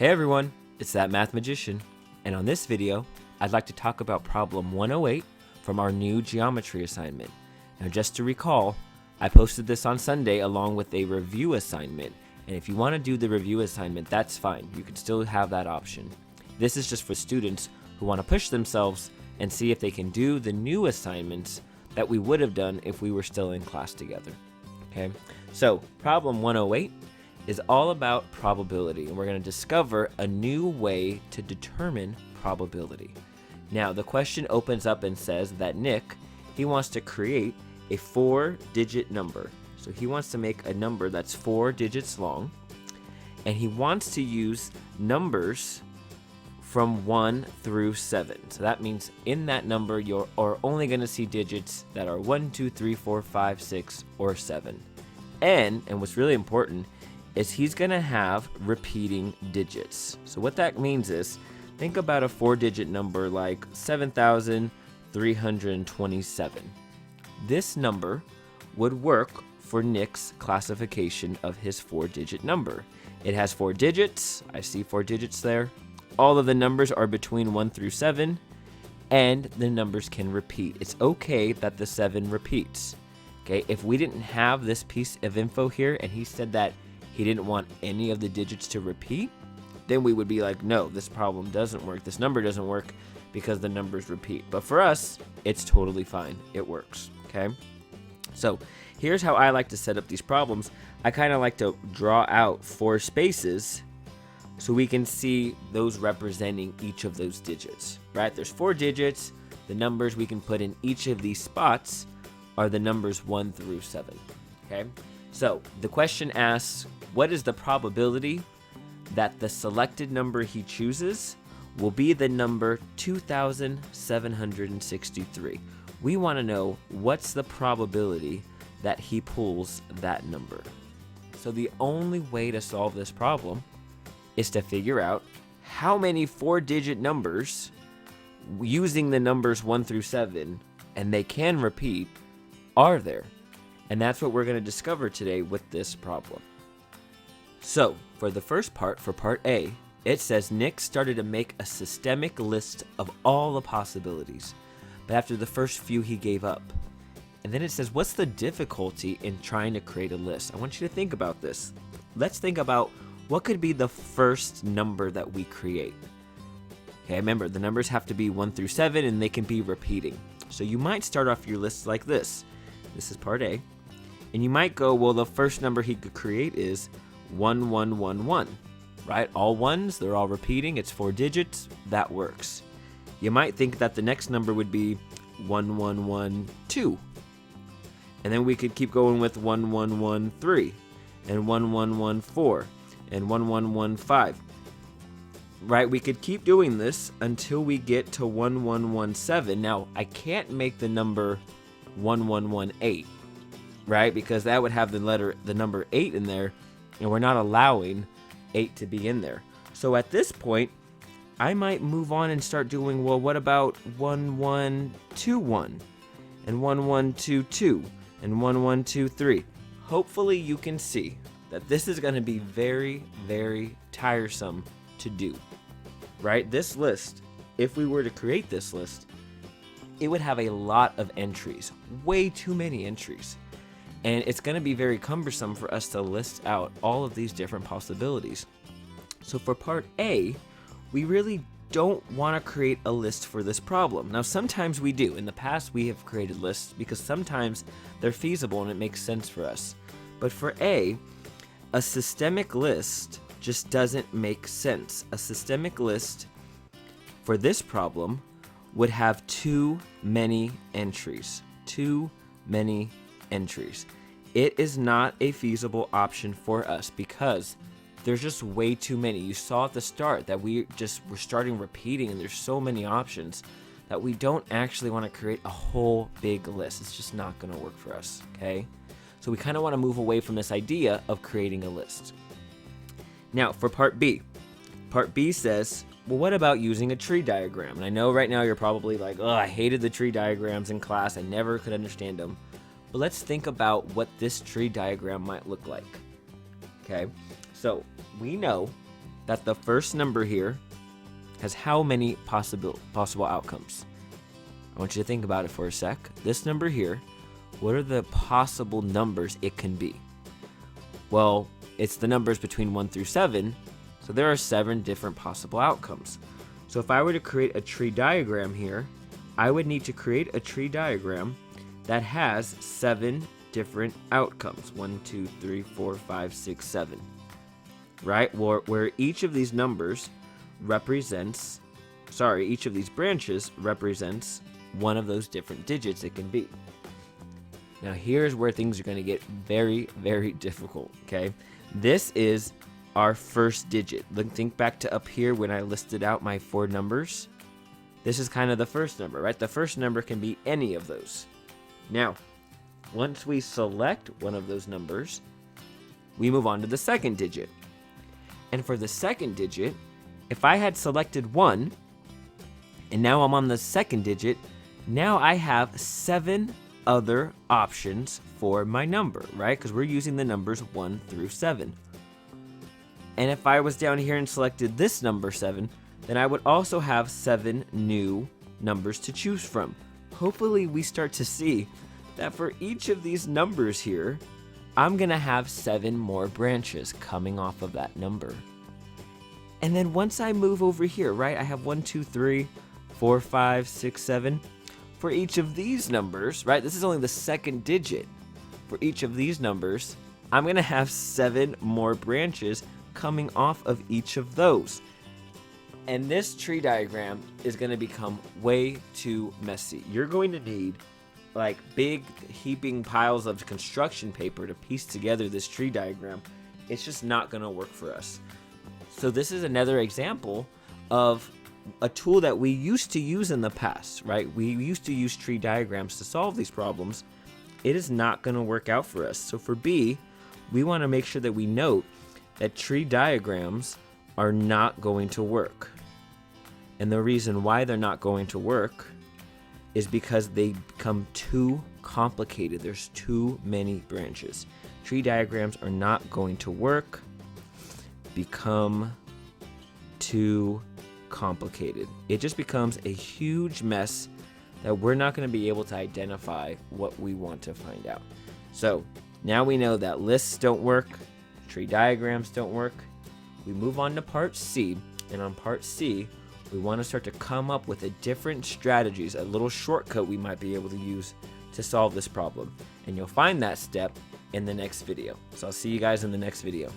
Hey everyone, it's that Math Magician, and on this video, I'd like to talk about problem 108 from our new geometry assignment. Now just to recall, I posted this on Sunday along with a review assignment, and if you want to do the review assignment, that's fine. You can still have that option. This is just for students who want to push themselves and see if they can do the new assignments that we would have done if we were still in class together. Okay, so problem 108 is all about probability, and we're going to discover a new way to determine probability. Now, the question opens up and says that Nick, he wants to create a 4-digit number. So he wants to make a number that's 4 digits long, and he wants to use numbers from 1 through 7. So that means in that number, you're only going to see digits that are 1, 2, 3, 4, 5, 6, or 7. And what's really important is he's going to have repeating digits. So what that means is, think about a 4-digit number like 7,327. This number would work for Nick's classification of his 4-digit number. It has 4 digits. I see 4 digits there. All of the numbers are between 1 through 7, and the numbers can repeat. It's okay that the 7 repeats. Okay, if we didn't have this piece of info here and he said that he didn't want any of the digits to repeat, then we would be like, no, this problem doesn't work. This number doesn't work because the numbers repeat. But for us, it's totally fine. It works, okay? So here's how I like to set up these problems. I kind of like to draw out 4 spaces so we can see those representing each of those digits, right? There's 4 digits. The numbers we can put in each of these spots are the numbers 1 through 7, okay? So the question asks, what is the probability that the selected number he chooses will be the number 2,763? We want to know what's the probability that he pulls that number. So the only way to solve this problem is to figure out how many 4-digit numbers using the numbers 1 through 7, and they can repeat, are there. And that's what we're going to discover today with this problem. So, for the first part, for part A, it says Nick started to make a systemic list of all the possibilities. But after the first few, he gave up. And then it says, what's the difficulty in trying to create a list? I want you to think about this. Let's think about what could be the first number that we create. Okay, remember, the numbers have to be 1 through 7, and they can be repeating. So you might start off your list like this. This is part A. And you might go, well, the first number he could create is 1111, right? All ones, they're all repeating. It's 4 digits. That works. You might think that the next number would be 1112. And then we could keep going with 1113 and 1114 and 1115. Right? We could keep doing this until we get to 1117. Now, I can't make the number 1118. Right? Because that would have the number 8 in there, and we're not allowing 8 to be in there. So at this point, I might move on and start doing, well, what about 1121 and 1122 and 1123? Hopefully you can see that this is going to be very, very tiresome to do. Right? This list, if we were to create this list, it would have a lot of entries, way too many entries. And it's going to be very cumbersome for us to list out all of these different possibilities. So for part A, we really don't want to create a list for this problem. Now, sometimes we do. In the past, we have created lists because sometimes they're feasible and it makes sense for us. But for A, a systemic list just doesn't make sense. A systemic list for this problem would have too many entries. Too many entries. It is not a feasible option for us because there's just way too many. You saw at the start that we're starting repeating, and there's so many options that we don't actually want to create a whole big list. It's just not going to work for us, okay? So we kind of want to move away from this idea of creating a list. Now, for part B. Part B says, well, what about using a tree diagram? And I know right now you're probably like, oh, I hated the tree diagrams in class. I never could understand them. But let's think about what this tree diagram might look like. Okay, so we know that the first number here has how many possible outcomes? I want you to think about it for a sec. This number here, what are the possible numbers it can be? Well, it's the numbers between 1 through 7, so there are 7 different possible outcomes. So if I were to create a tree diagram here, I would need to create a tree diagram that has 7 different outcomes. 1, 2, 3, 4, 5, 6, 7. Right? Where each of these numbers represents, each of these branches represents one of those different digits it can be. Now here's where things are going to get very, very difficult, okay? This is our first digit. Think back to up here when I listed out my 4 numbers. This is kind of the first number, right? The first number can be any of those. Now, once we select one of those numbers, we move on to the second digit. And for the second digit, if I had selected 1, and now I'm on the second digit, now I have 7 other options for my number, right? Because we're using the numbers 1 through 7. And if I was down here and selected this number 7, then I would also have 7 new numbers to choose from. Hopefully we start to see that for each of these numbers here, I'm gonna have 7 more branches coming off of that number. And then once I move over here, right, I have 1, 2, 3, 4, 5, 6, 7. For each of these numbers, right, this is only the second digit. For each of these numbers, I'm gonna have 7 more branches coming off of each of those. And this tree diagram is gonna become way too messy. You're going to need like big heaping piles of construction paper to piece together this tree diagram. It's just not gonna work for us. So this is another example of a tool that we used to use in the past, right? We used to use tree diagrams to solve these problems. It is not going to work out for us. So for B, we want to make sure that we note that tree diagrams are not going to work. And the reason why they're not going to work is because they become too complicated. There's too many branches. Tree diagrams are not going to work, become too complicated. It just becomes a huge mess that we're not going to be able to identify what we want to find out. So now we know that lists don't work, tree diagrams don't work. We move on to part C, and on part C, we want to start to come up with a different strategies, a little shortcut we might be able to use to solve this problem. And you'll find that step in the next video. So I'll see you guys in the next video.